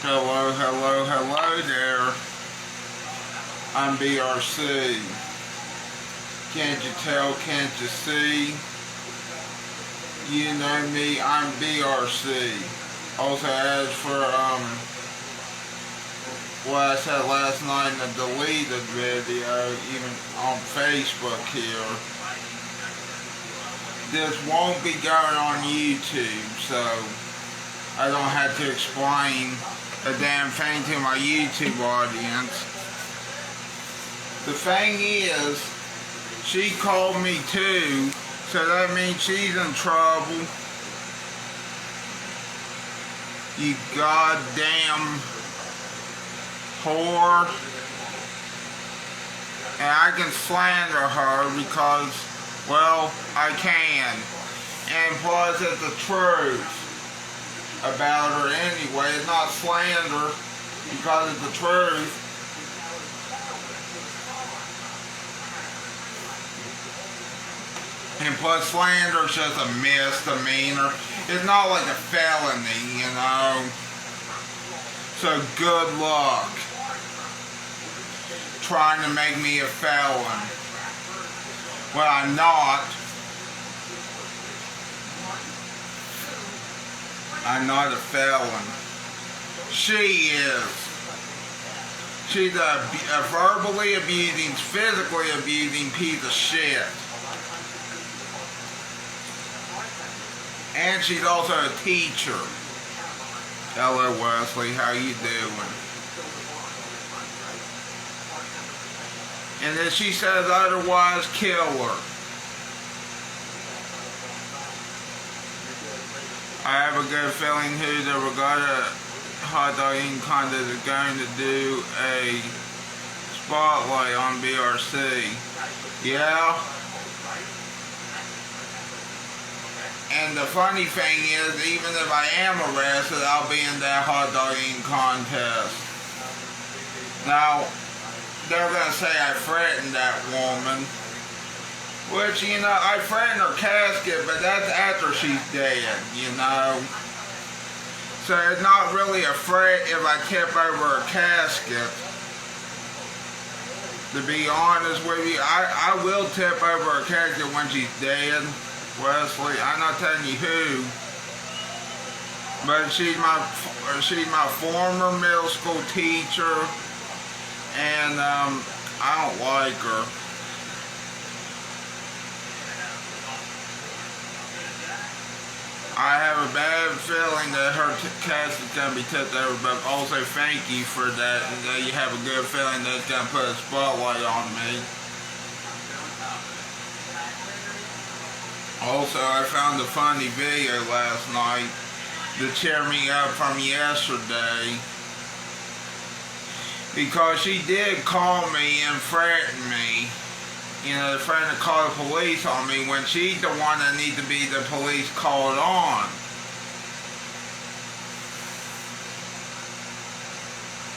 Hello, hello, hello there. I'm BRC. Can't you tell, can't you see? You know me, I'm BRC. Also, as for what I said last night in the deleted video, even on Facebook here, this won't be going on YouTube, so I don't have to explain a damn thing to my YouTube audience. The thing is, she called me too, so that means she's in trouble. You goddamn whore. And I can slander her because, well, I can. And plus it's the truth about her anyway. It's not slander because it's the truth. And plus slander is just a misdemeanor. It's not like a felony, you know. So good luck trying to make me a felon. Well, I'm not. I'm not a felon. She is. She's a verbally abusing, physically abusing piece of shit. And she's also a teacher. Hello, Wesley. How you doing? And if she says otherwise, kill her. I have a good feeling who the Regatta hot dog eating contest is going to do a spotlight on BRC. Yeah. And the funny thing is, even if I am arrested, I'll be in that hot dog eating contest. Now, they're going to say I threatened that woman. Which, you know, I threatened her casket, but that's after she's dead, you know. So it's not really a threat if I tip over her casket. To be honest with you, I will tip over her casket when she's dead, Wesley. I'm not telling you who. But she's my former middle school teacher. And I don't like her. I have a bad feeling that her cast is going to be tipped over, but also thank you for that, and that you have a good feeling that it's going to put a spotlight on me. Also, I found a funny video last night to cheer me up from yesterday, because she did call me and threaten me. You know, threatening to call the police on me when she's the one that needs to be the police called on.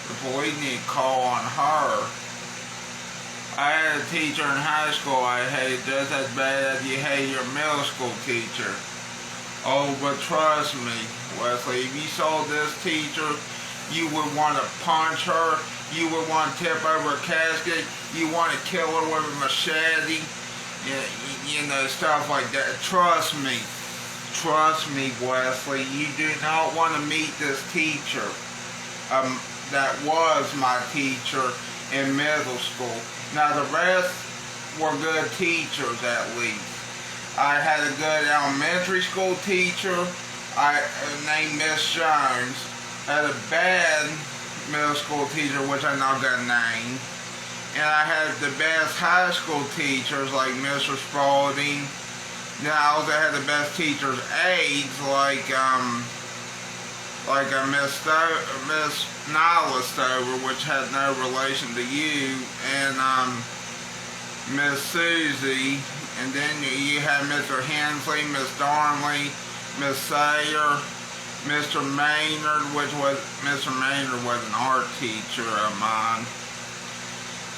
The police need to call on her. I had a teacher in high school I hated just as bad as you hate your middle school teacher. Oh, but trust me, Wesley, if you saw this teacher, you would want to punch her. You would want to tip over a casket. You want to kill her with a machete. You know, stuff like that. Trust me. Trust me, Wesley. You do not want to meet this teacher. That was my teacher in middle school. Now, the rest were good teachers, at least. I had a good elementary school teacher named Miss Jones. I had a bad middle school teacher, which I'm not gonna name, and I had the best high school teachers like Mr. Spalding. Then I also had the best teachers' aides like Miss Nyla Stover, which had no relation to you, and Miss Susie, and then you had Mr. Hensley, Miss Darnley, Miss Sayer, Mr. Maynard, Mr. Maynard was an art teacher of mine.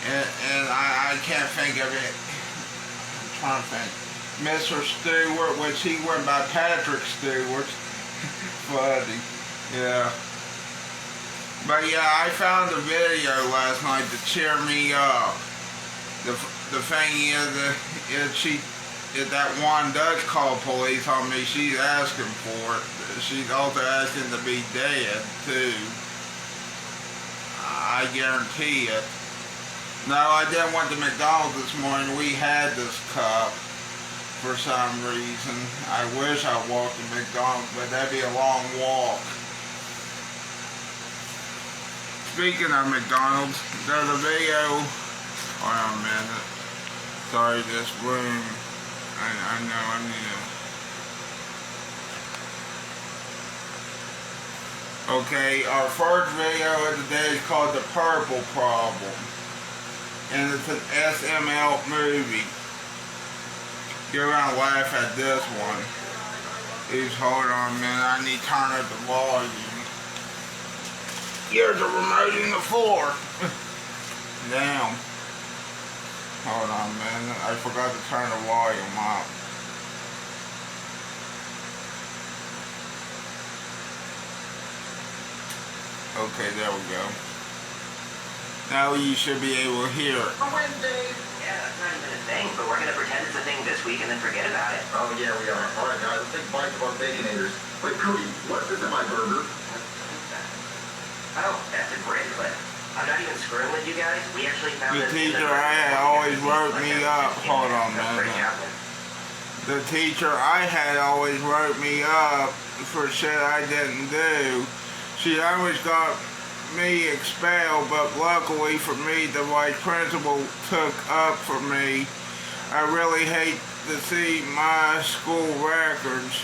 And I can't think of it. I'm trying to think. Mr. Stewart, which he went by Patrick Stewart. Funny. Yeah. But yeah, I found a video last night to cheer me up. The thing is that one does call police on me. She's asking for it. She's also asking to be dead too. I guarantee it. No, I didn't went to McDonald's this morning. We had this cup for some reason. I wish I walked to McDonald's, but that'd be a long walk. Speaking of McDonald's, there's a video. Hold on a minute. Sorry, this room. I know I need to. Okay, our first video of the day is called The Purple Problem. And it's an SML movie. You're gonna laugh at this one. Please hold on a minute. I need to turn up the volume. Here's the remote in the floor. Damn. Hold on a minute. I forgot to turn the volume up. Okay, there we go. Now you should be able to hear it. A Wednesday. Yeah, that's not even a thing, but we're gonna pretend it's a thing this week and then forget about it. Oh yeah, we are. All right, guys, let's take bites of our baconators. Wait, Cody, what's this in my burger? Oh, that's a bracelet. I'm not even screwing with you guys. We actually found The this teacher I had always wrote me up. Hold on, man. The teacher I had always wrote me up for shit I didn't do. She always got me expelled, but luckily for me, the vice principal took up for me. I really hate to see my school records.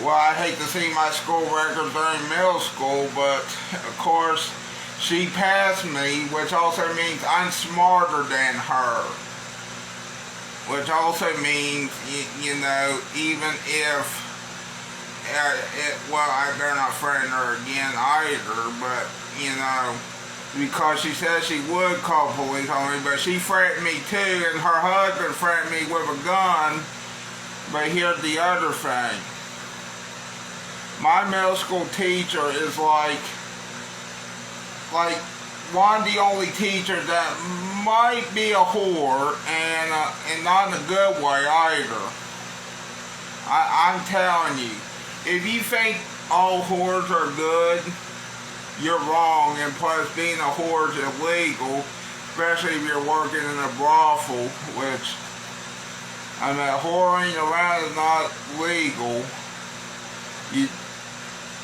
Well, I hate to see my school records during middle school, but of course, she passed me, which also means I'm smarter than her. Which also means, you know, even if well, I better not threaten her again either, but, you know, because she said she would call police on me, but she threatened me too, and her husband threatened me with a gun. But here's the other thing. My middle school teacher is like one of the only teachers that might be a whore, and not in a good way either. I'm telling you. If you think all whores are good, you're wrong, and plus being a whore is illegal, especially if you're working in a brothel, which, I mean, whoring around is not legal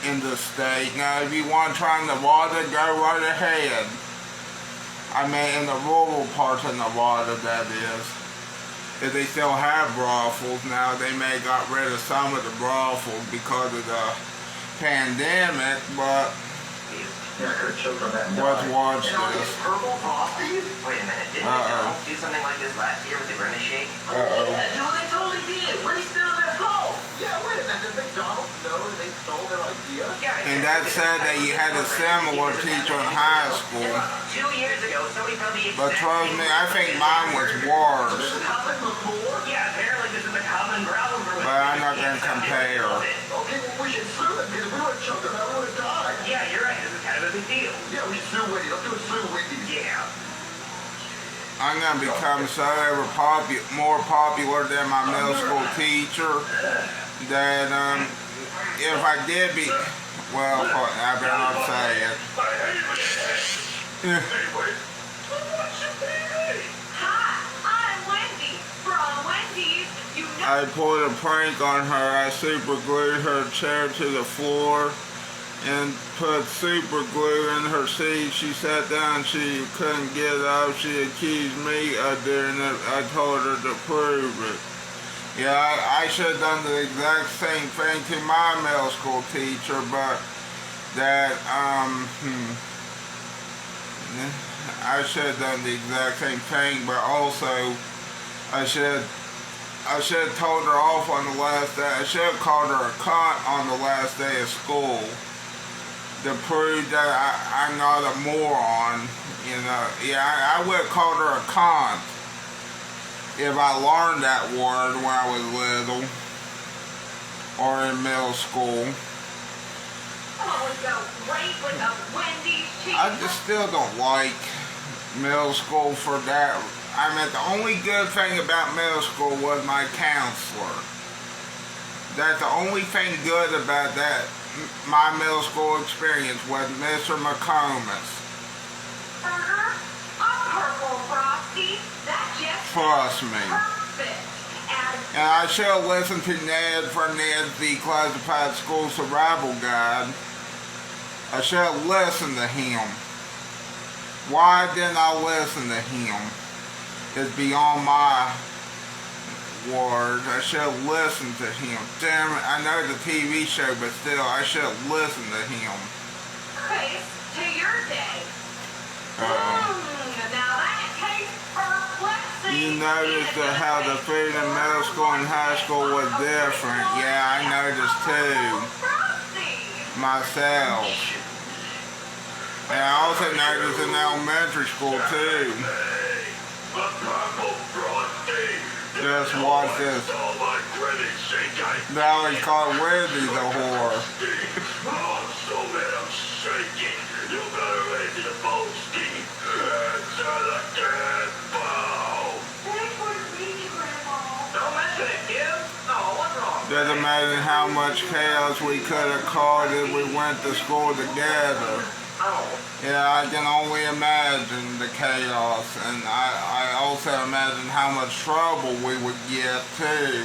in the state. Now, if you want to try Nevada, go right ahead. I mean, in the rural parts of Nevada, that is. If they still have brothels now, they may have got rid of some of the brothels because of the pandemic, but Yeah, I could have choked on that. let's watch And all these this. purple frosties? Wait a minute, didn't McDonald's do something like this last year with the Grimace Shake? Uh-oh. Yeah, dude, they totally did. Where are you still that phone? Yeah, wait a minute. Did McDonald's know that they stole their idea? Yeah, And that said that you had a similar teacher in high school. 2 years ago, somebody found the But exact trust same me, I think mine was worse. This has happened before? Yeah, apparently this is a common problem for But I'm not going to compare. Okay, well, we should sue them because if we would have choked them, I would have died. Yeah, you're right. This is kind of a big deal. Yeah, we should sue Wendy. Let's do a sue Wendy. Yeah. I'm going to become more popular than my middle school teacher. That if I did be, well, I better not say it. Hi, I'm Wendy from Wendy's. You know I pulled a prank on her. I super glued her chair to the floor and put super glue in her seat. She sat down, she couldn't get up. She accused me of doing it. I told her to prove it. Yeah, I should have done the exact same thing to my middle school teacher, but that, I should have done the exact same thing, but also I should have told her off on the last day. I should have called her a cunt on the last day of school to prove that I'm not a moron, you know. Yeah, I would have called her a cunt if I learned that word when I was little or in middle school. Oh, would go great with a Wendy's cheese. I just still don't like middle school for that. I mean, the only good thing about middle school was my counselor. That's the only thing good about that, my middle school experience, was Mr. McComas. Burger, a purple frosty. That just Trust me. perfect. And I should have listened to Ned for Ned's The Classified School Survival Guide. I should have listened to him. Why didn't I listen to him? It's beyond my words. I should have listened to him. Damn it, I know it's a TV show, but still, I should have listened to him. Face to your day. Now that tastes perplexing. You noticed that how the food in middle school and high school was different. Yeah, I noticed too. Myself. And I also noticed in elementary school too. Just watch this. Now they call Wendy's a whore. You better raise the boat, Steve. Answer the tempo. Thanks for reading, Grandma. Don't mention it, kid. Oh, what's wrong? Just imagine how much chaos we could have caused if we went to school together. Oh. Yeah, I can only imagine the chaos, and I also imagine how much trouble we would get too.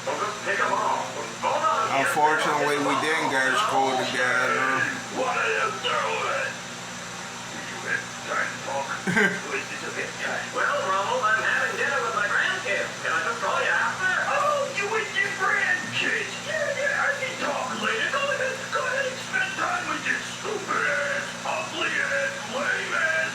Well, just pick them off. Hold on. Unfortunately, we didn't go to school together. What are you doing? You hit that fuck. This is a bit tight. Well, Ronald, I'm having dinner with my grandkids. Can I just call you after? Oh, you with your grandkids? Yeah, I can talk later. Go ahead and spend time with your stupid ass, ugly ass, lame ass.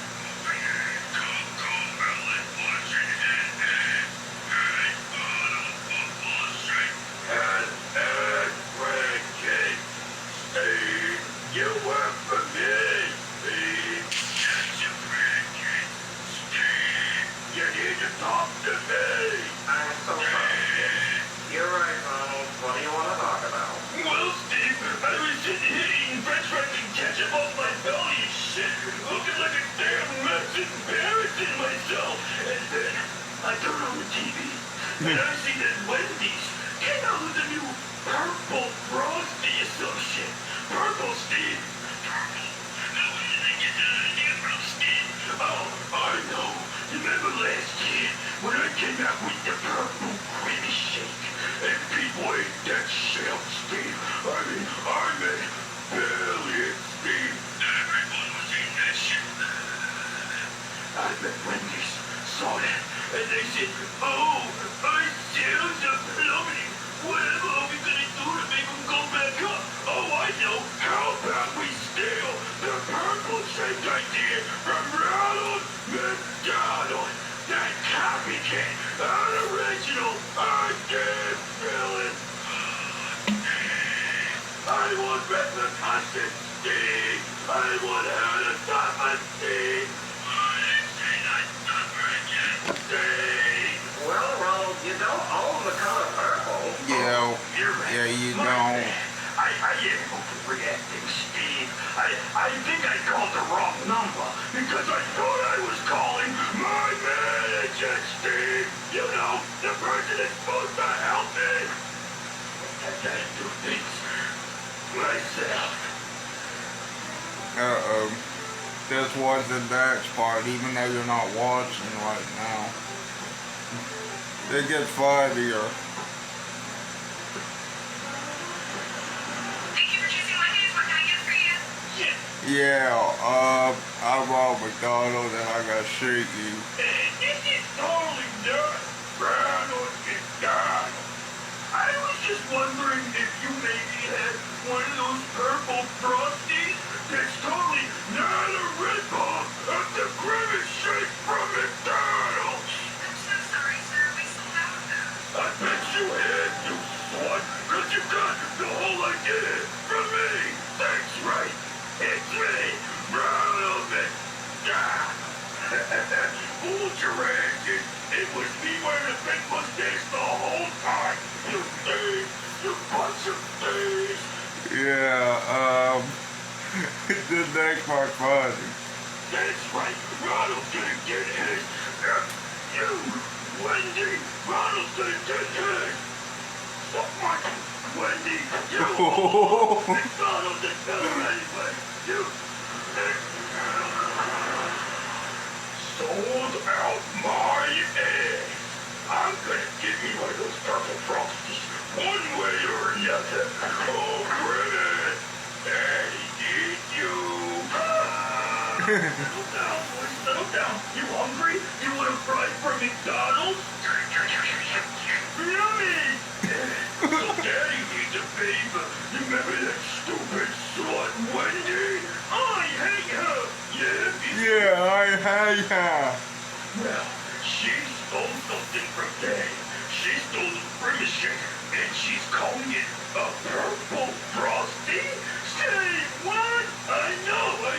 You work for me, Steve. That's a grandkid. Steve, you need to talk to me. I'm so sorry. You're right, Ronald. What do you want to talk about? Well, Steve, I was sitting here eating french fries and ketchup off my belly and shit, looking like a damn mess, embarrassing myself. And then I turn on the TV, and I see that Wendy's came out with a new purple frosty or some shit. Purple, Steve. Purple? Now, where did they get that idea from, Steve? Oh, I know. Remember last year when I came out with the purple creamy shake? And people ate that shit up, Steve. I mean, billion, Steve. Everyone was eating that shit. I bet Wendy's saw that, and they said, oh, our sales are plummeting. Whatever are we gonna do to make them go back up? Oh, I know. How about we steal the purple shake idea from Ronald McDonald? That copycat, unoriginal, again villain. I want repercussions, Steve. I want her to suffer, Steve. I didn't say that number again, Steve. Well, Ronald, you don't own the color purple. Yeah, you don't. I am overreacting, Steve. I think I called the wrong number because I thought I was calling my manager, Steve. You know, the person that's supposed to help me. I gotta do things myself. Uh-oh. This was the next part, even though you're not watching right now. It gets funnier. Thank you for choosing Wendy's. What can I get for you? Yeah, I robbed McDonald's and I gotta shoot you. And this is totally not Ronald McDonald. I was just wondering if you maybe had one of those purple frosties that's totally not a ripoff of the grimace shake from McDonald's. I'm so sorry, sir. We sold out of them. I bet you had, you slut, because you got the whole idea from me. That's right. It's me, Ronald McDonald. Fooled your asses. It was me wearing a big mustache the whole time. You thieves. You bunch of thieves. Yeah, next part funny. That's right. Ronald's gonna get his. You, Wendy. Ronald's gonna get his. Someone, Wendy. You. McDonald's is better anyway. You. Sold out my egg. I'm gonna give me one of those purple frosties. One way or another. Oh, Reid. Daddy, did you? Settle down, boy, settle down. You hungry? You want a fry from McDonald's? Yummy! So Daddy needs a favor. You remember that stupid slut Wendy? I hate her! Yeah, I hate her. Well, she stole something from Daddy. She stole the Grimace shaker, and she's calling it a purple frosty? Say what? I know, but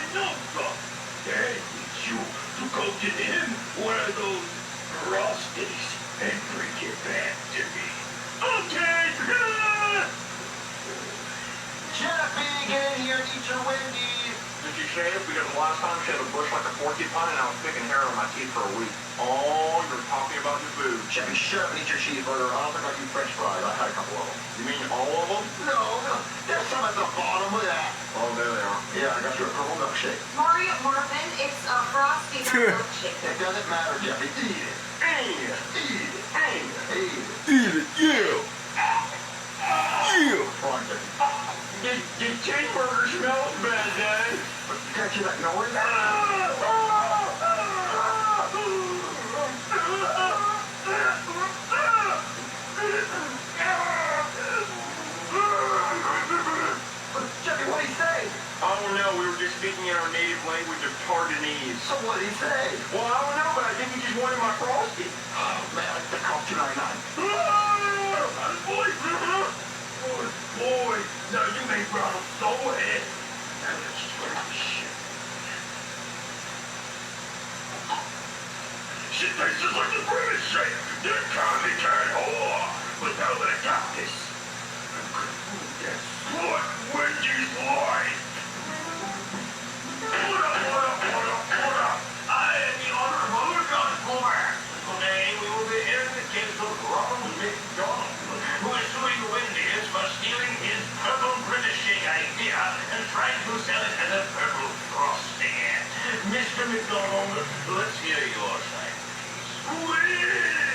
Dad needs you to go get him one of those frosties and bring it back to me. Okay! Jeffy, get in here and eat your Wendy's. Did you shave? Because the last time she had a bush like a porcupine and I was picking hair on my teeth for a week. Oh, you're talking about your food. Jeffy, shut up and eat your cheeseburger. I don't think I do French fries. I had a couple of them. You mean all of them? No, there's some at the bottom of that. Oh, there they are. Yeah, I got you a purple milkshake. Mario Morphin, it's a frosty milkshake. It doesn't matter, Jeffy. Eat it. Hey! Eat it. Hey! Eat it. Eat it, yeah. Yeah. Come on, Jeffy. Did cheeseburger smell bad, Dad? Can't you that noise? Jeffy, what'd he say? Oh no, we were just speaking in our native language of Tardanese. So what'd he say? Well, I don't know, but I think he just wanted my frosty. Oh, man, I think I'll $2.99. Boy, now you made Ronald so ahead. Now let's try this shit. She tastes like the British shake. That Tommy can't whore. But now that I got this, I'm gonna prove that slut Wendy's life. What up? I am the Honorable Gunpowder. Today we will be hearing the case of Ronald McDonald, who is suing Wendy's for stealing his purple British shake idea and trying to sell it as a purple frosty. Mr. McDonald, let's hear your side, please.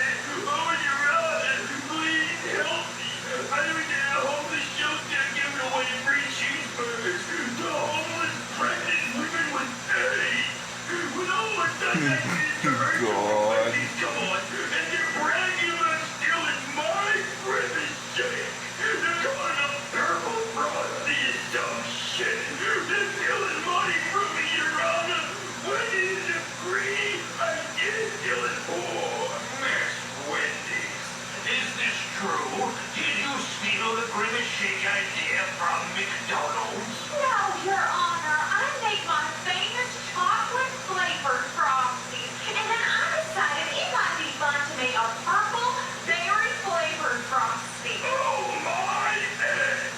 Oh, Your Honor, please help me. I don't get a homeless shelter giving away free cheeseburgers to homeless pregnant women with AIDS. With all the stuff I did to hurt you, Wendy's, come on, and they're bragging about stealing my British shake. They're calling up purple frosty and some shit. They're stealing money from me, Your Honor. Wendy's agree I did steal it for Miss Wendy's. Is this true? Did you steal the Grimace shake idea from McDonald's? No, Your Honor, I make my famous chocolate-flavored frosties, and then I decided it might be fun to make a purple berry-flavored frosty. Oh my head!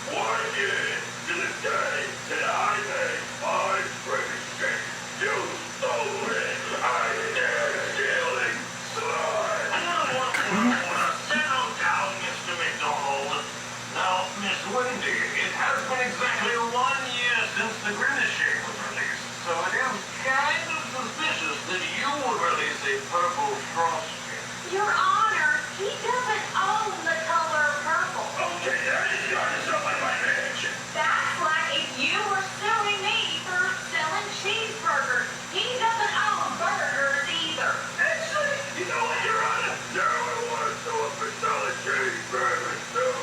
What again to the day that I made my British shake? You stole it! I dare stealing slut! Settle down, Mr. McDonald. Now, Miss Wendy, it has been exactly 1 year since the Grimace shake was released, so it is kind of suspicious that you would release a purple frosty. Your Honor, he doesn't own the color purple. Okay, that is not something my mansion. That's like if you were suing me for selling cheeseburgers. He doesn't own burgers either. Actually, you know what, Your Honor? Now I want to do it for selling cheeseburgers, too.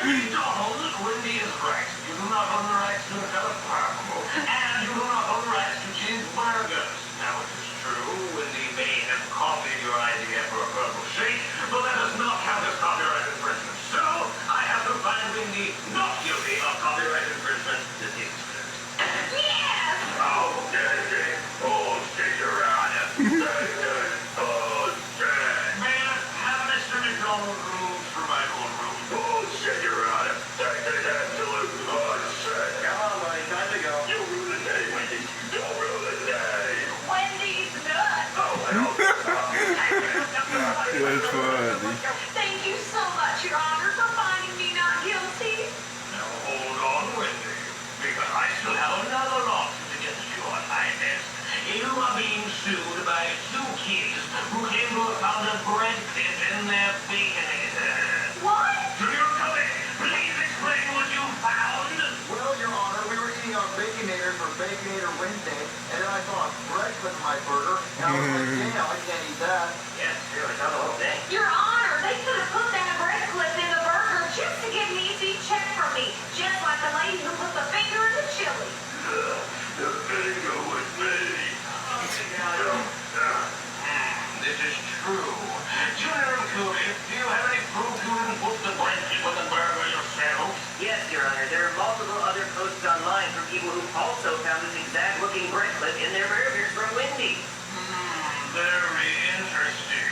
McDonald, Wendy is right. You do not own the rights to the color purple, and you do not own the rights to cheeseburgers. Now, it is true, Wendy may have copied your idea for a purple shake, but that does not count as copyright infringement. So, I have to find Wendy not guilty of copyright infringement this instant. Yes! Oh, Daddy! Oh, shit, Your Honor! Daddy! Oh, shit! May I have Mr. McDonald rules for my own room? Oh, shit, Your Honor! That's funny. Thank you so much, Your Honor, for finding me not guilty. Now hold on, Wendy, because I still have another lawsuit against you on my desk. You are being sued by 2 kids who claim to have found a bread clip in their baconator. What? To your committee, please explain what you found. Well, Your Honor, we were eating our Baconator for Baconator Wednesday, and then I saw a bread clip in my burger, and I was like, damn, I can't eat that. Yes, really, not the whole thing. Your Honor, they could have put that bread clip in the burger just to get an easy check from me, just like the lady who put the finger in the chili. The finger was me. This is true. Junior and Cootie, do you have any proof you didn't put the bread clip in the burger yourself? Yes, Your Honor. There are multiple other posts online from people who also found this exact looking bread clip in their burgers from Wendy's. Very interesting.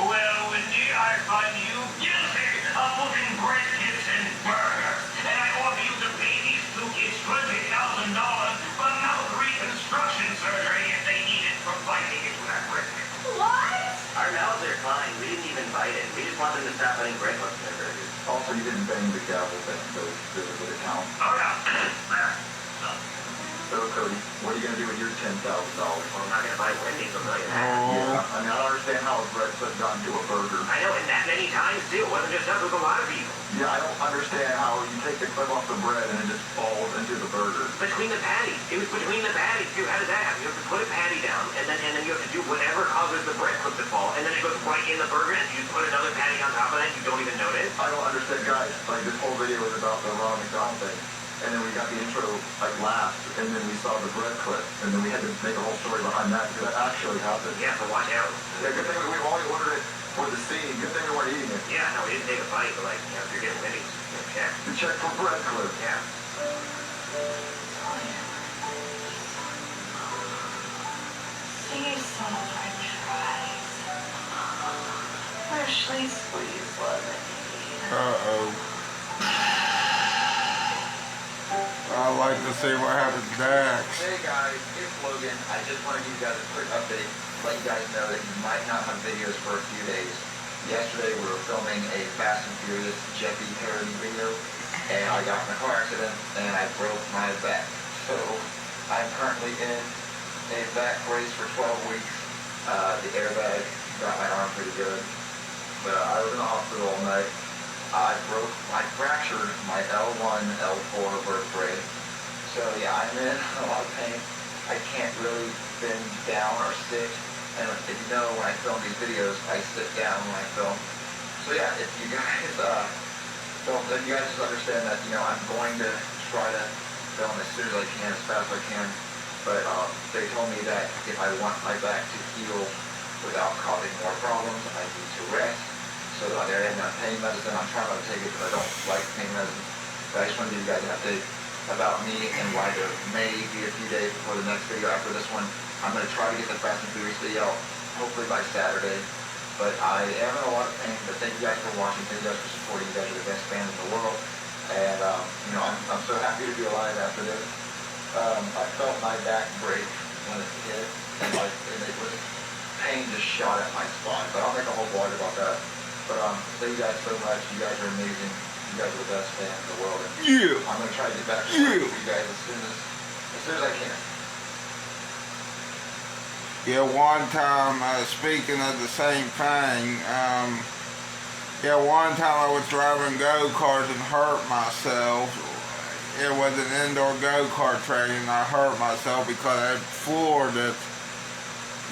Well, Wendy, I find you guilty of putting bread clips in burgers. And I order you to pay these 2 kids $20,000 for mouth reconstruction surgery if they need it for biting into that bread clip. What? Our mouths are fine. We didn't even bite it. We just want them to stop putting bread clips in their burgers. Also, you didn't bang the gavel thing, so would it count? Oh, no. So, Cody, what are you going to do with your $10,000? Well, I'm not going to buy Wendy's $1 million. Yeah, I mean, I don't understand how a bread clip got into a burger. I know, and that many times, too. It wasn't just us, it was a lot of people. Yeah, I don't understand how you take the clip off the bread and it just falls into the burger. Between the patties. It was between the patties, too. How does that happen? You have to put a patty down, and then you have to do whatever causes the bread clip to fall, and then it goes right in the burger, and you just put another patty on top of that, and you don't even notice. I don't understand, guys. Like, this whole video was about the Ronald McDonald thing. And then we got the intro, like, last, and then we saw the bread clip, and then we had to make a whole story behind that, because that actually happened. Yeah, so watch out. Yeah, good thing we only ordered it for the scene. Good thing we weren't eating it. Yeah, no, we didn't take a bite, but, like, you know, if you're getting Wendy's, you know, check. The check for bread clip. Yeah. See some french fries. Freshly squeezed lemonade. Uh-oh. I'd like to see what happens next. Hey guys, it's Logan. I just want to give you guys a quick update, let you guys know that you might not have videos for a few days. Yesterday we were filming a Fast and Furious Jeffy parody video, and I got in a car accident and I broke my back. So I'm currently in a back brace for 12 weeks. The airbag got my arm pretty good, but I was in the hospital all night. I fractured my L1, L4 vertebrae. So yeah, I'm in a lot of pain. I can't really bend down or sit. And if you know, when I film these videos, I sit down when I film. So yeah, if you guys if you guys just understand that, you know, I'm going to try to film as soon as I can, as fast as I can. But they told me that if I want my back to heal without causing more problems, I need to rest. So they're in pain medicine. I'm trying not to take it because I don't like pain medicine. But I just want to give you guys an update about me and why there may be a few days before the next video after this one. I'm going to try to get the Fast and Furious video out hopefully by Saturday. But I am in a lot of pain. But thank you guys for watching. Thank you guys for supporting. You guys are the best fans in the world. And you know, I'm so happy to be alive after this. I felt my back break when it hit, and it was pain just shot at my spine. But I'll make a whole vlog about that. But thank you guys so much. You guys are amazing. You guys are the best fans in the world. And Yeah. I'm gonna try to get back to work with you guys as soon as I can. Yeah, one time, speaking of the same thing, yeah, one time I was driving go-karts and hurt myself. It was an indoor go-kart track and I hurt myself because I floored it,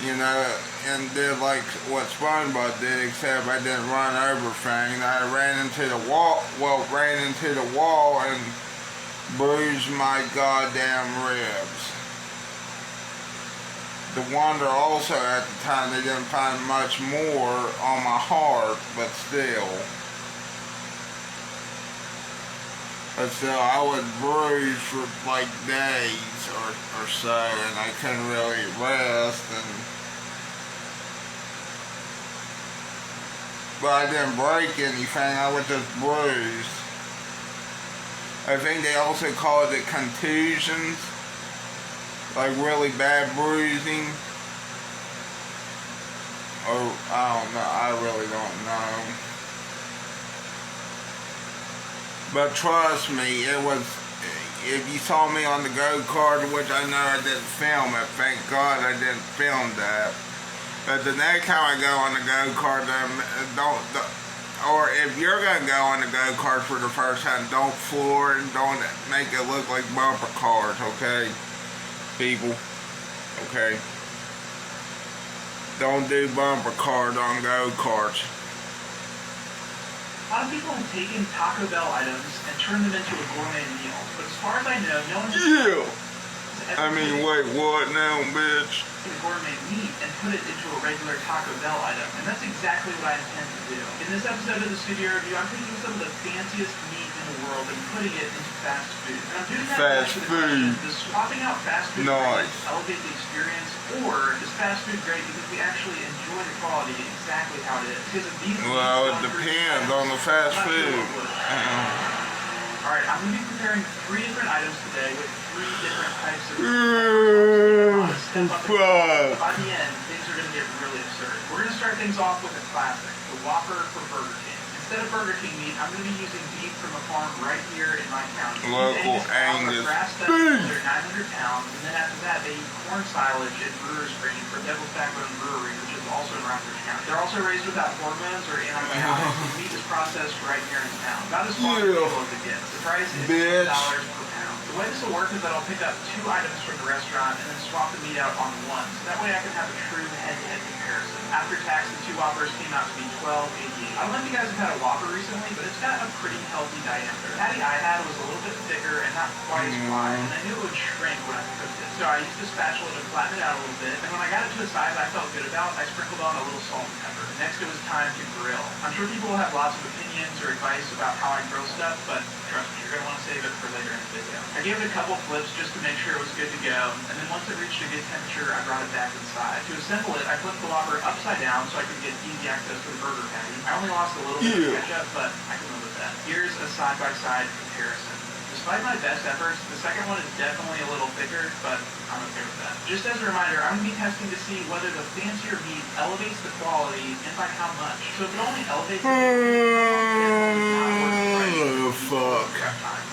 you know, and did like what SpongeBob did, except I didn't run over things. I ran into the wall and bruised my goddamn ribs. The wonder also at the time they didn't find much more on my heart, but still. But still, I was bruised for like days or so, and I couldn't really rest. But I didn't break anything, I was just bruised. I think they also call it contusions. Like really bad bruising. Or, I don't know, I really don't know. But trust me, it was, if you saw me on the go-kart, which I know I didn't film it, thank God I didn't film that. But the next time I go on the go-kart, or if you're going to go on the go-kart for the first time, don't floor it and don't make it look like bumper cars, okay? People, okay? Don't do bumper cars on go-karts. A lot of people have taken Taco Bell items and turned them into a gourmet meal, but as far as I know, no one has I mean, wait, what now, bitch? a gourmet meat and put it into a regular Taco Bell item, and that's exactly what I intend to do. In this episode of the studio review, I'm taking some of the fanciest meat in the world and putting it into fast food. And I'm doing that Fast food. Does swapping out fast food Nice. elevate the experience, or is fast food great because we actually enjoy the quality exactly how it is? Because of these Well, it depends on the fast food. Alright, I'm going to be preparing 3 different items today with 3 different types of Fuck. By the end, things are going to get really absurd. We're going to start things off with a classic, the Whopper for Burger King. Instead of Burger King meat, I'm going to be using beef from a farm right here in my county. Local Angus beef. They're 900 pounds, and then after that, they eat corn silage at Brewer's Green for Devil's Backbone Brewery, which is also in Rockbridge County. They're also raised without hormones or antibiotics. The meat is processed right here in town. About as far as it gets. The price is $10 per pound. The way this will work is that I'll pick up 2 items from the restaurant and then swap the meat out on one, so that way I can have a true head-to-head comparison. After tax, the 2 Whoppers came out to be $12.88. I don't know if you guys have had a Whopper recently, but it's got a pretty healthy diameter. The patty I had was a little bit thicker and not quite as wide, and I knew it would shrink when I cooked it. So I used the spatula to flatten it out a little bit, and when I got it to a size I felt good about, I sprinkled on a little salt and pepper. Next it was time to grill. I'm sure people will have lots of opinions or advice about how I grill stuff, but trust me, you're going to want to save it for later in the video. I gave it a couple flips just to make sure it was good to go, and then once it reached a good temperature, I brought it back inside. To assemble it, I flipped the Whopper upside down so I could get easy access to the burger patty. I only lost a little bit of ketchup, but I can live with that. Here's a side-by-side comparison. Despite my best efforts, the second one is definitely a little thicker, but I'm okay with that. Just as a reminder, I'm going to be testing to see whether the fancier meat elevates the quality and by how much. So if it only elevates the fuck.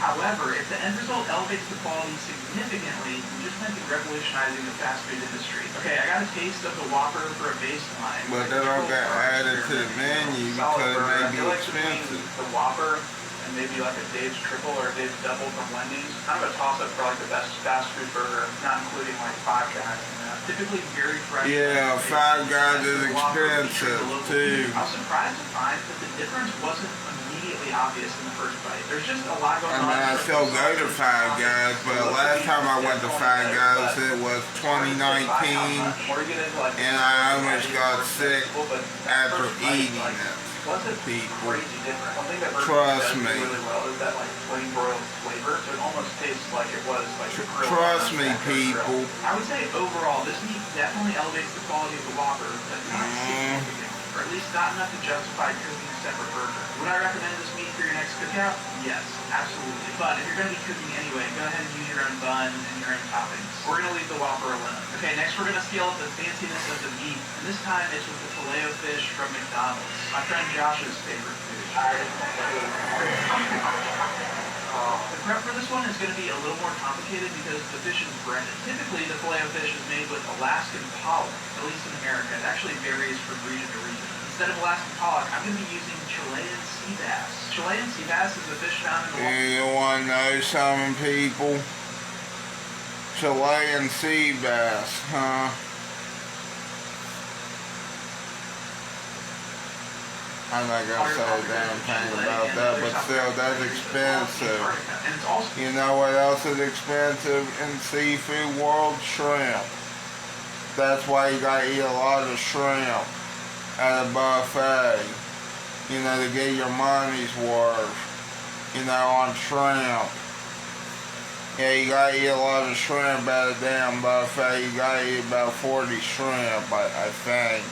However, if the end result elevates the quality significantly, we just might be revolutionizing the fast food industry. Okay, I got a taste of the Whopper for a baseline. But that all got added to the menu because it may be expensive. The Whopper and maybe like a Dave's Triple or a Dave's Double from Wendy's. Kind of a toss-up for like the best fast food burger, not including like Five Guys in that. Typically very fresh. Yeah, Five Guys is expensive too. I was surprised to find that the difference wasn't immediately obvious in the first bite. There's just a lot going on. I mean, I still go to Five Guys, but last time I went to Five Guys, it was 2019, and I almost got sick after eating it. People, trust me. Trust me, people. I would say overall, this meat definitely elevates the quality of the Whopper, but not significantly, or at least not enough to justify cooking a separate burger. Would I recommend this meat for your next cookout? Yes, absolutely. But if you're going to be cooking anyway, go ahead and use your own bun and your own toppings. We're going to leave the Whopper alone. Okay, next we're going to scale up the fanciness of the meat, and this time it's with the Filet-O-Fish from McDonald's. My friend Josh's favorite food. The prep for this one is going to be a little more complicated because the fish is breaded. Typically, the Filet-O-Fish is made with Alaskan pollock, at least in America. It actually varies from region to region. Instead of Alaskan pollock, I'm going to be using Chilean sea bass. Chilean sea bass is a fish found in the water. You want to know something, people? Chilean sea bass, huh? I'm not gonna say a damn thing about that, but still, that's expensive. You know what else is expensive in seafood world? Shrimp. That's why you gotta eat a lot of shrimp at a buffet. You know, to get your money's worth. You know, on shrimp. Yeah, you gotta eat a lot of shrimp at a damn buffet. You gotta eat about 40 shrimp, I think,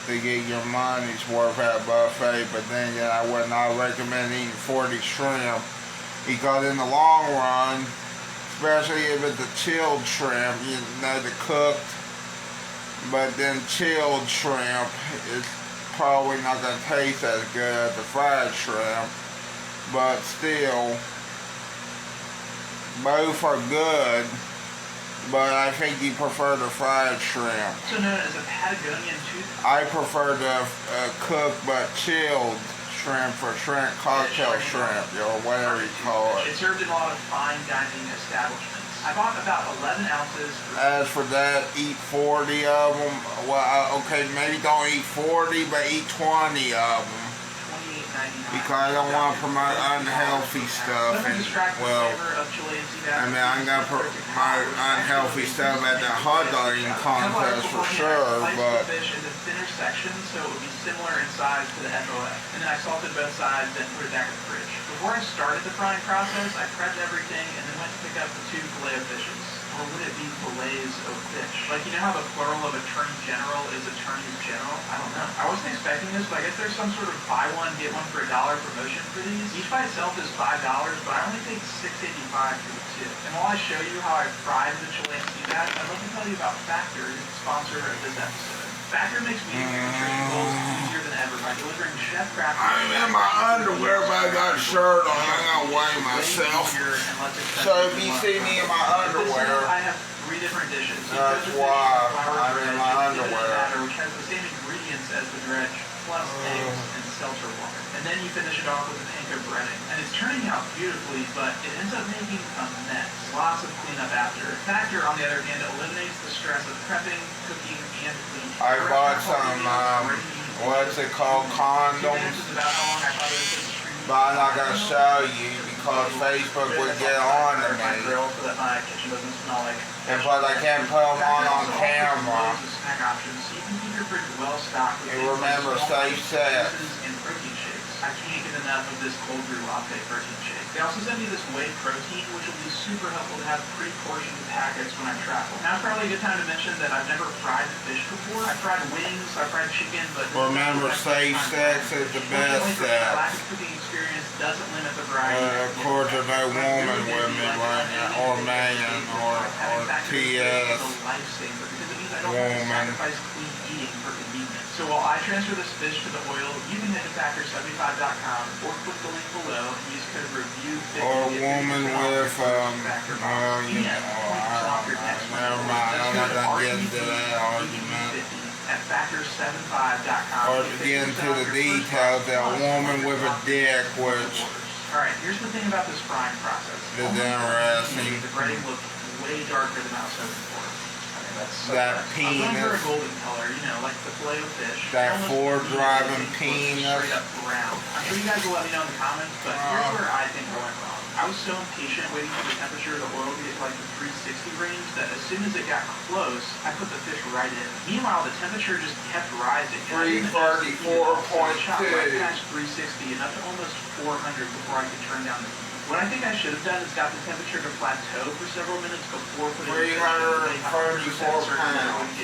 to get your money's worth at a buffet. But then again, I would not recommend eating 40 shrimp, because in the long run, especially if it's a chilled shrimp, you know, the cooked, But then chilled shrimp is probably not going to taste as good as the fried shrimp. But still, both are good. But I think you prefer the fried shrimp. So known as a Patagonian tooth. I prefer the cooked but chilled shrimp for shrimp cocktail shrimp, or whatever you call it. It's served in a lot of fine dining establishments. I bought about 11 ounces. As for that, eat 40 of them. Well, okay, maybe don't eat 40, but eat 20 of them. $28.99. Because I don't want to promote unhealthy stuff. And, well, I mean, I'm going to promote unhealthy stuff at the hot dogging contest for sure, but... fish into thinner sections so it would be similar in size to the FOF. And then I salted both sides, then put it back in the fridge. Before I started the frying process, I prepped everything and then went to pick up the 2 filet fishes. Or would it be fillets of fish? Like, you know how the plural of attorney general is attorneys general? I don't know. I wasn't expecting this, but I guess there's some sort of buy one, get one for $1 promotion for these. Each by itself is $5, but I only paid $6.85 for the 2. And while I show you how I fried the Chilean sea bass, I'd love to tell you about Factor, the sponsor of this episode. Factor makes meeting your nutrition goals easier than ever by delivering chef-crafted. I'm in my underwear, but I got a shirt on. I'm gonna weigh myself. So if you see me in my underwear, I have 3 different dishes. That's why I'm in my underwear. Which has the same ingredients as the dredge, plus eggs and seltzer water. And then you finish it off with a panko breading. And it's turning out beautifully, but it ends up making a mess. Lots of cleanup after. Factor, on the other hand, eliminates the stress of prepping, cooking, and cleaning. I bought some, what's it called, condoms, but I'm not going to show you because Facebook would get on to me. And plus I can't put them on camera. And remember, safe sex. I can't get enough of this cold brew latte protein shake. They also sent me this whey protein, which will be super helpful to have pre-portioned packets when I travel. Now it's probably a good time to mention that I've never fried fish before. I fried wings, I fried chicken, but... Remember, safe sex is the best sex. Lack of cooking experience doesn't limit the variety. Of course, there's no woman with me right now, or man, or TS, woman. So while I transfer this fish to the oil, you can head to Factor75.com or click the link below and use code REVIEW50. Or a woman with, well, you know, never mind, I'm not going to get into that argument. At Factor75.com. Or to get into the details, that woman with a dick, which Alright, here's the thing about this frying process. is interesting. The breading looks way darker than I was hoping for. That penis. I'm going for a golden color, you know, like the filet of fish. That Ford driving penis. Straight up brown. I'm sure you guys will let me know in the comments, but here's where I think I went wrong. I was so impatient waiting for the temperature of the oil to get to like the 360 range that as soon as it got close, I put the fish right in. Meanwhile, the temperature just kept rising. 334.2. Right past 360 and up to almost 400 before I could turn down the heat. What I think I should have done is got the temperature to plateau for several minutes before putting 334 pounds.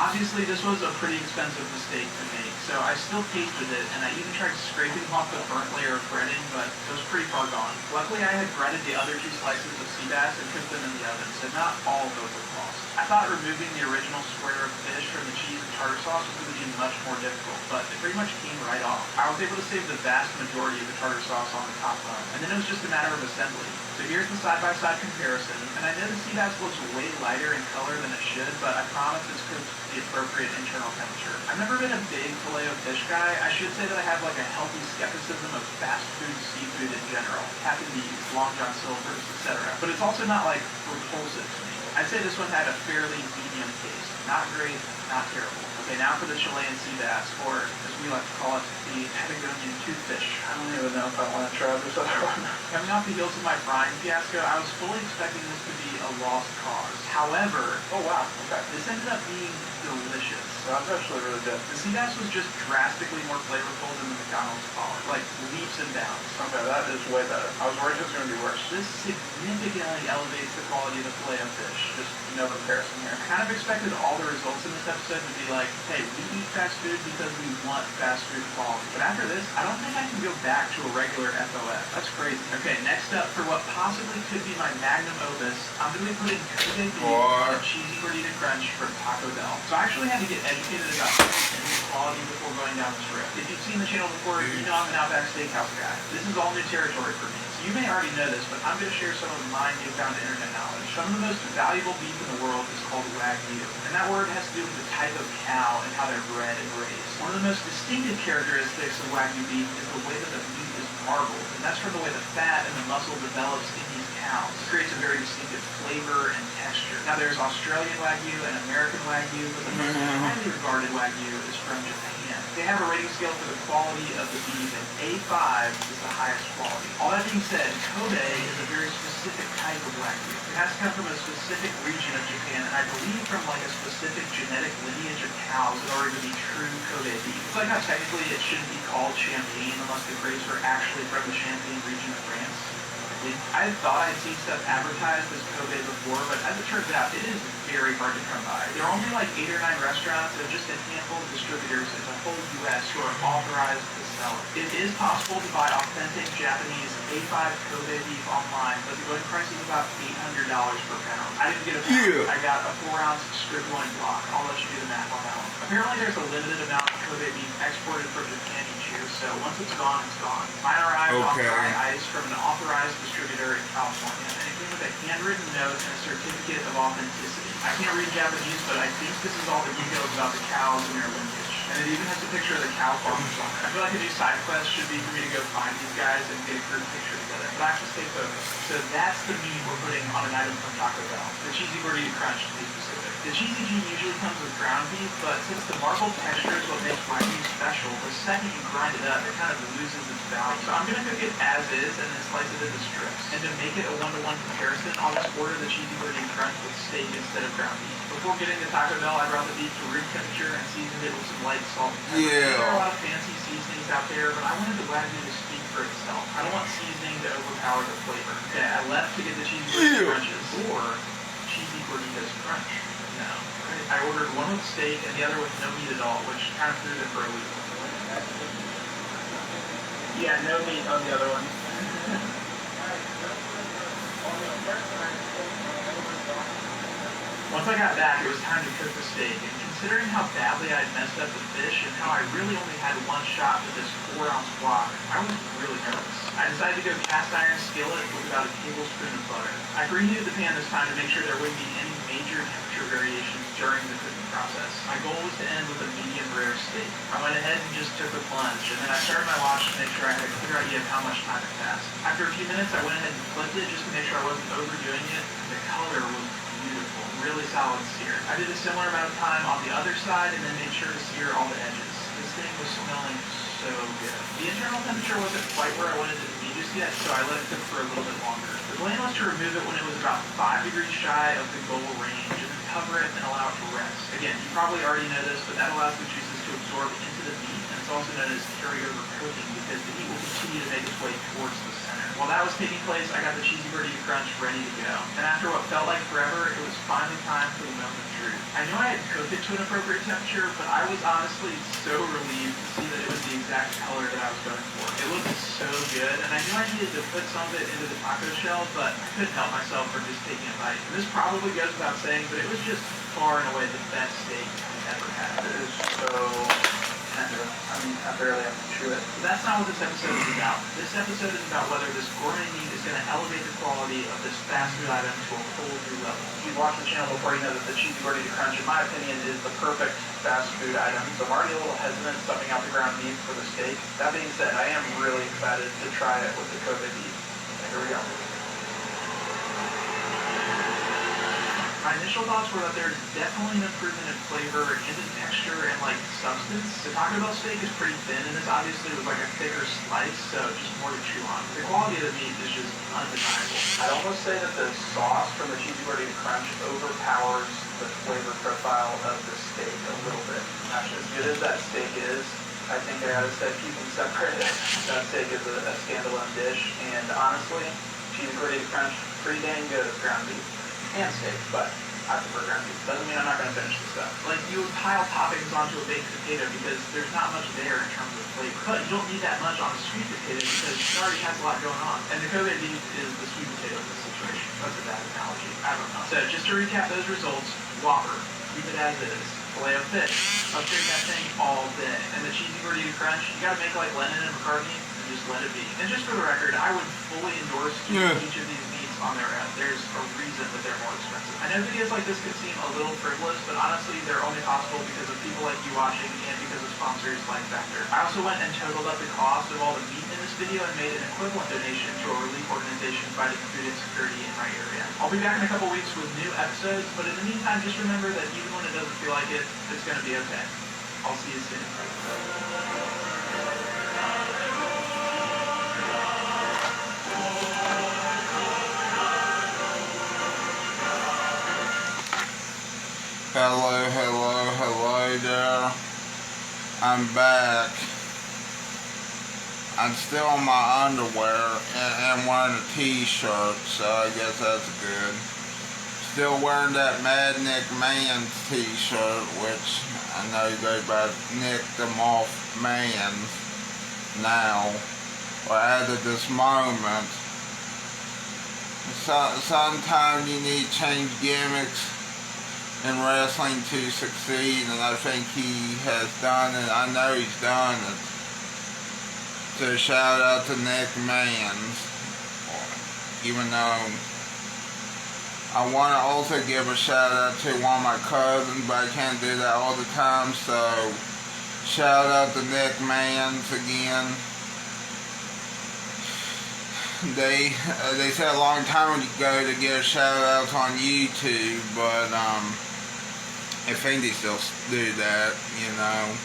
Obviously, this was a pretty expensive mistake to make, so I still tasted it, and I even tried scraping off the burnt layer of breading, but it was pretty far gone. Luckily, I had breaded the other 2 slices of sea bass and cooked them in the oven, so not all of those were lost. I thought removing the original square of fish from the cheese and tartar sauce was going to be much more difficult, but it pretty much came right off. I was able to save the vast majority of the tartar sauce on the top bone, and then it was just a matter of assembly. So here's the side-by-side comparison, and I know the sea bass looks way lighter in color than it should, but I promise it's cooked to the appropriate internal temperature. I've never been a big filet of fish guy. I should say that I have like a healthy skepticism of fast food seafood in general. Happy Bees, Long John Silver's, etc. But it's also not like repulsive to me. I'd say this one had a fairly medium taste. Not great, not terrible. Okay, now for the Chilean sea bass, or as we like to call it, the Patagonian toothfish. I don't even know if I want to try this other one. Coming off the heels of my frying fiasco, I was fully expecting this to be a lost cause. However, oh wow, okay, this ended up being delicious. That's actually really good. The sea bass was just drastically more flavorful than the McDonald's collar. like leaps and bounds. Okay, that is way better. I was worried it was going to be worse. This significantly elevates the quality of the filet of fish. Just no comparison here. I kind of expected all the results in this episode to be like, hey, we eat fast food because we want fast food quality. But after this, I don't think I can go back to a regular FOF. That's crazy. Okay, next up, for what possibly could be my magnum opus, I'm going to be putting Kobe beef and cheesy gordita crunch from Taco Bell. So I actually had to get educated about food quality before going down this road. If you've seen the channel before, you know I'm an Outback Steakhouse guy. This is all new territory for me. So you may already know this, but I'm going to share some of my newfound internet knowledge. Some of the most valuable beef in the world is called Wagyu, and that word has to do with the type of cow and how they're bred and raised. One of the most distinctive characteristics of Wagyu beef is the way that the meat is marbled, and that's from the way the fat and the muscle develops in these cows. It creates a very distinctive flavor and texture. Now there's Australian Wagyu and American Wagyu, but the most highly regarded Wagyu is from Japan. They have a rating scale for the quality of the beef, and A5 is the highest quality. All that being said, Kobe is a very specific type of Wagyu. It has to come from a specific region of Japan, and I believe from like a specific genetic lineage of cows in order to be true Kobe beef. It's like how technically it shouldn't be called Champagne unless the grapes are actually from the Champagne region of France. I thought I'd seen stuff advertised as Kobe before, but as it turns out, it is very hard to come by. There are only like 8 or 9 restaurants and just a handful of distributors in the whole U.S. who are authorized to sell it. It is possible to buy authentic Japanese A5 Kobe beef online, but the going price is about $800 per pound. I didn't get a pound. I got a 4-ounce strip loin block. I'll let you do the math on that one. Apparently there's a limited amount of Kobe beef exported from Japan each year, so once it's gone, it's gone. Mine arrived on dry ice from an authorized distributor in California, and it came with a handwritten note and a certificate of authenticity. I can't read Japanese, but I think this is all the details about the cows and their lineage. And it even has a picture of the cow farmers on it. I feel like a new side quest should be for me to go find these guys and get a group picture together. But I have to stay focused. So that's the meat we're putting on an item from Taco Bell. The cheesy gordita crunch, to be specific. The cheesy G usually comes with ground beef, but since the marbled texture is what makes Wagyu special, the second you grind it up, it kind of loses its value. So I'm going to cook it as is and then slice it into strips. And to make it a 1-to-1 comparison, I'll just order the cheesy gordita crunch with steak instead of ground beef. Before getting to Taco Bell, I brought the beef to room temperature and seasoned it with some light salt and pepper. There are a lot of fancy seasonings out there, but I wanted the Wagyu to speak for itself. I don't want seasoning to overpower the flavor. Okay, I left to get the cheesy gordita crunches, or cheesy gorditas crunch. No. I ordered one with steak and the other with no meat at all, which kind of threw it for a loop. Yeah, no meat on the other one. Once I got back, it was time to cook the steak, and considering how badly I had messed up the fish and how I really only had one shot with this 4-ounce block, I was really nervous. I decided to go cast iron skillet with about a tablespoon of butter. I preheated the pan this time to make sure there wouldn't be any major temperature variations during the cooking process. My goal was to end with a medium rare steak. I went ahead and just took a plunge, and then I started my watch to make sure I had a clear idea of how much time had passed. After a few minutes, I went ahead and flipped it just to make sure I wasn't overdoing it, and the color was beautiful, really solid sear. I did a similar amount of time on the other side and then made sure to sear all the edges. This thing was smelling so good. The internal temperature wasn't quite where I wanted it to be just yet, so I let it cook for a little bit longer. The plan was to remove it when it was about 5 degrees shy of the goal range and then cover it and allow it to rest. Again, you probably already know this, but that allows the juices to absorb into the meat, and it's also known as carryover cooking because the heat will continue to make its way towards the center. While that was taking place, I got the cheesy gordita crunch ready to go. And after what felt like forever, it was finally time for the moment of truth. I knew I had cooked it to an appropriate temperature, but I was honestly so relieved to see that it was the exact color that I was going for. It looked so good, and I knew I needed to put some of it into the taco shell, but I couldn't help myself from just taking a bite. And this probably goes without saying, but it was just far and away the best steak I've ever had. It is so tender. I mean, I barely have to chew it. But that's not what this episode is about. This episode is about whether this gourmet meat is going to elevate the quality of this fast food item to a whole new level. If you've watched the channel before, you know that the cheesy gordita crunch, in my opinion, is the perfect fast food item. So I'm already a little hesitant stuffing out the ground beef for the steak. That being said, I am really excited to try it with the Kobe beef. Here we go. My initial thoughts were that there's definitely an improvement in flavor and in texture and like substance. The Taco Bell steak is pretty thin, and this obviously was like a thicker slice, so just more to chew on. The quality of the meat is just undeniable. I'd almost say that the sauce from the cheesy gordita crunch overpowers the flavor profile of the steak a little bit. Actually, as good as that steak is, I think I gotta keep them separate. Steak is a standalone dish, and honestly, cheesy gordita crunch, pretty dang good with ground beef and steak, but I prefer ground beef. Doesn't mean I'm not gonna finish this stuff. Like, you would pile toppings onto a baked potato because there's not much there in terms of flavor. But you don't need that much on a sweet potato because it already has a lot going on. And the Kobe beef is the sweet potato in this situation. That's a bad analogy. I don't know. So just to recap those results, Whopper, keep it as is. Filet of fish, upgrade that thing all day. And the cheesy gordita crunch, you gotta make like Lennon and McCartney and just let it be. And just for the record, I would fully endorse each of these meats on their own. There's a reason that they're more expensive. I know videos like this could seem a little frivolous, but honestly, they're only possible because of people like you watching and because of sponsors like Factor. I also went and totaled up the cost of all the meat in this video and made an equivalent donation to a relief organization fighting food insecurity in my area. I'll be back in a couple weeks with new episodes, but in the meantime, just remember that even when it doesn't feel like it, it's gonna be okay. I'll see you soon. Hello there. I'm back. I'm still in my underwear and wearing a t-shirt, so I guess that's good. Still wearing that Mad Nick Man's t-shirt, which I know goes by Nick the Moth Man's now, or at this moment. So, sometimes you need to change gimmicks in wrestling to succeed, and I think he has done it. I know he's done it. So shout out to Nick Manns, even though I want to also give a shout out to one of my cousins, but I can't do that all the time, so shout out to Nick Manns again. They said a long time ago to get a shout out on YouTube, but I think they still do that, you know.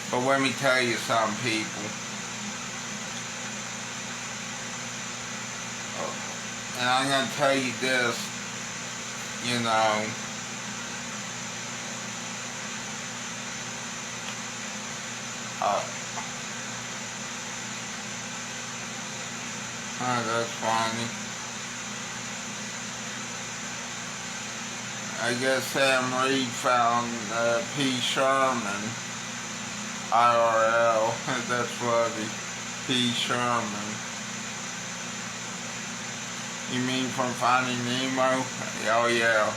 But let me tell you something, people. And I'm going to tell you this, you know. Oh, that's funny. I guess Sam Reid found P. Sherman IRL. That's funny. P. Sherman. You mean from Finding Nemo? Oh yeah.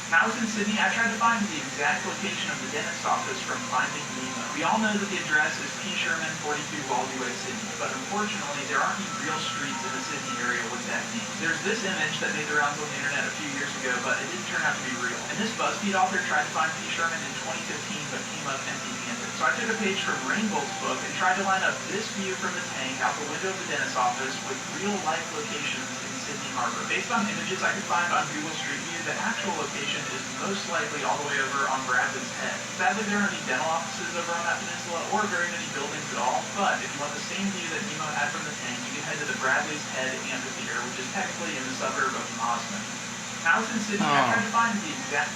When I was in Sydney, I tried to find the exact location of the dentist office from Finding Nemo. We all know that the address is P. Sherman, 42 Waldy Way, Sydney, but unfortunately, there aren't any real streets in the Sydney area with that name. There's this image that made the rounds on the internet a few years ago, but it didn't turn out to be real. And this BuzzFeed author tried to find P. Sherman in 2015, but came up empty-handed. So I took a page from Rainbow's book and tried to line up this view from the tank out the window of the dentist office with real-life locations in Sydney Harbor. Based on images I could find on Google Street View, the actual location is most likely all the way over on Bradley's Head. Sadly, there aren't any dental offices over on that peninsula or very many buildings at all, but if you want the same view that Nemo had from the tank, you can head to the Bradley's Head Amphitheater, which is technically in the suburb of Mosman. When I was in Sydney, I tried to find the exact...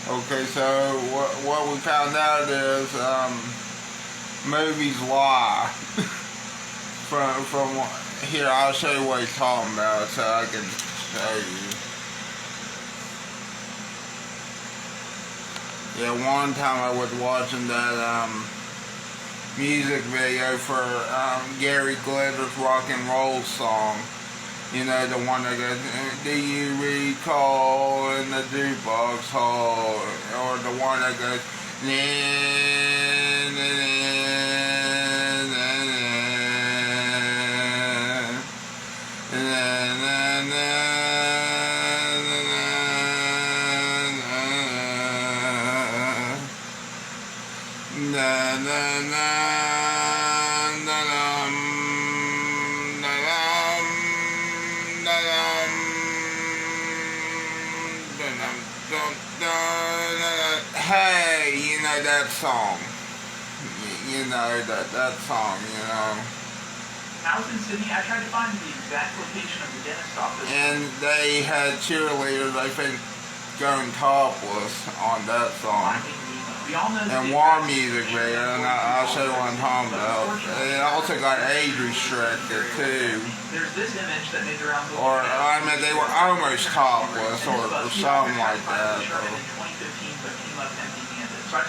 Okay, so what we found out is movies lie. from here, I'll show you what he's talking about so I can show you. Yeah, one time I was watching that music video for Gary Glitter's rock and roll song. You know, the one that goes, do you recall in the jukebox hall? Or the one that goes, hey, you know that song. You know that song, you know. When I was in Sydney, I tried to find the exact location of the dentist office. And they had cheerleaders, I think, going topless on that song. We all know And war music video, and I'll show you what I'm talking about. It also got age restricted too. There's this image that made the rounds. Or, I mean, they were almost topless or something like that.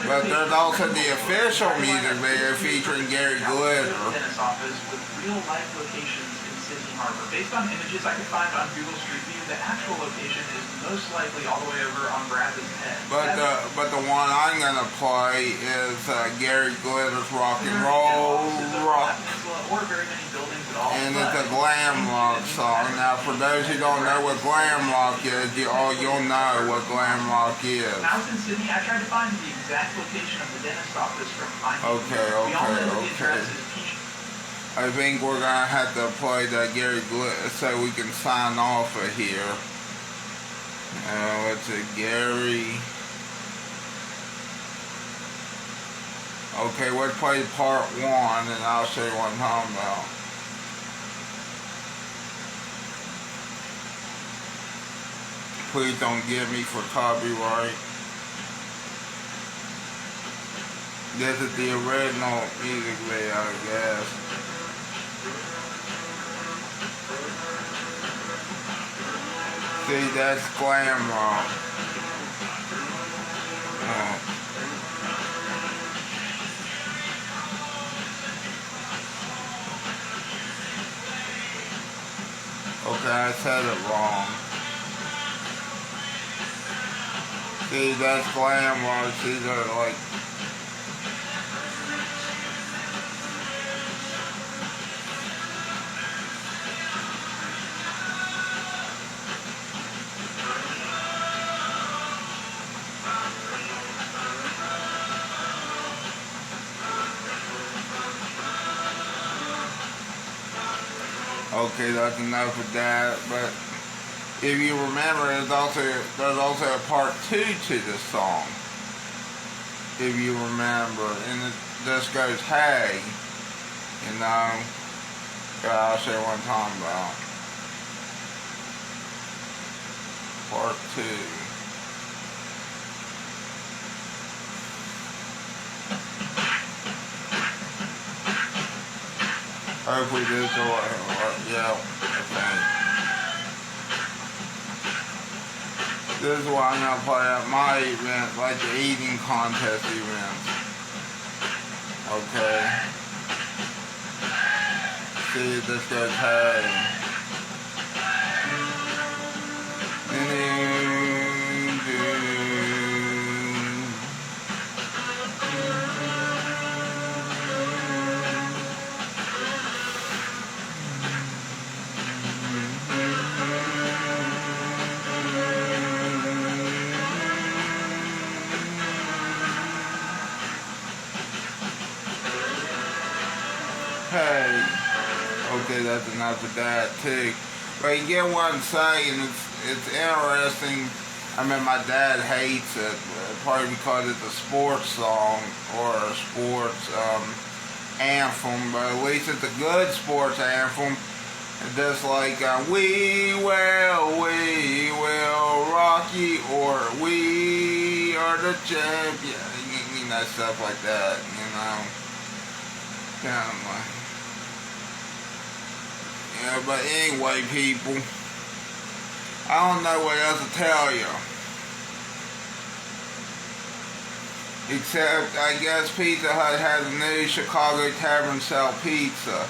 But there's also the official music video featuring Gary Glitter. Dentist office with real life locations in Sydney Harbor. Based on images I could find on Google Street View, the actual location is most likely all the way over on Bradley's head. But the one I'm gonna play is Gary Glitter's Rock and Roll Rock. Or very many buildings at all. And it's a glam rock song. Now, for those who don't know what glam rock is, you'll know what glam rock is. When I was in Sydney, I tried to find the exact location of the dentist office from Okay. I think we're gonna have to play that Gary Glitter so we can sign off of here. Let's see, Gary. Okay, let's play part 1 and I'll show you what I'm talking about. Please don't get me for copyright. This is the original music video, I guess. See, that's glam rock. Okay, I said it wrong. See, that's glam rock. These are like... Okay, that's enough of that, but if you remember, there's also a part 2 to this song, if you remember, and it just goes, hey, you know, I'll show you what I'm talking about. Part 2. Hopefully this will work. Yeah, okay. This is what I'm going to play at my event, like the eating contest event. Okay. See, this goes, hey. Hey, okay, that's enough of that too. But you get what I'm saying, it's interesting. I mean, my dad hates it, probably because it's a sports song or a sports anthem, but at least it's a good sports anthem. Just like we will rock you, or we are the champion, you know, stuff like that, you know. Kind of like. Yeah, but anyway, people, I don't know what else to tell you. Except, I guess Pizza Hut has a new Chicago Tavern style pizza.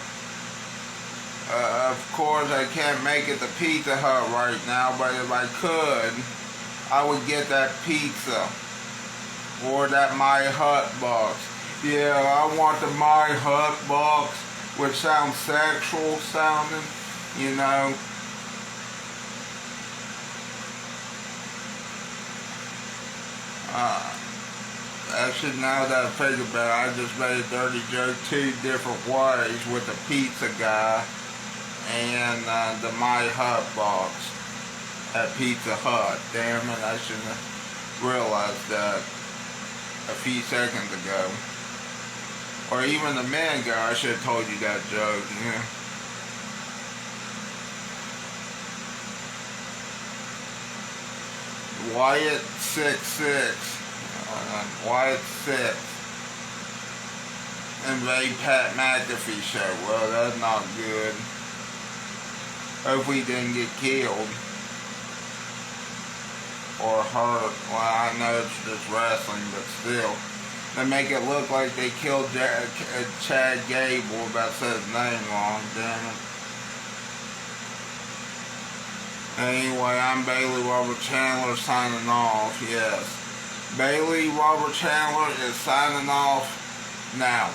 Of course, I can't make it to Pizza Hut right now, but if I could, I would get that pizza. Or that My Hut box. Yeah, I want the My Hut box, which sounds sexual sounding, you know. Actually, now that I think about it, I just made a dirty joke 2 different ways with the pizza guy and the My Hut box at Pizza Hut. Damn it, I shouldn't have realized that a few seconds ago. Or even a minute ago, I should have told you that joke, you know. Wyatt 66. Wyatt 6. Invade Pat McAfee show. Well, that's not good. Hopefully he didn't get killed. Or hurt. Well, I know it's just wrestling, but still. They make it look like they killed Chad Gable. About to say his name wrong, damn it. Anyway, I'm Bailey Robert Chandler signing off. Yes. Bailey Robert Chandler is signing off now.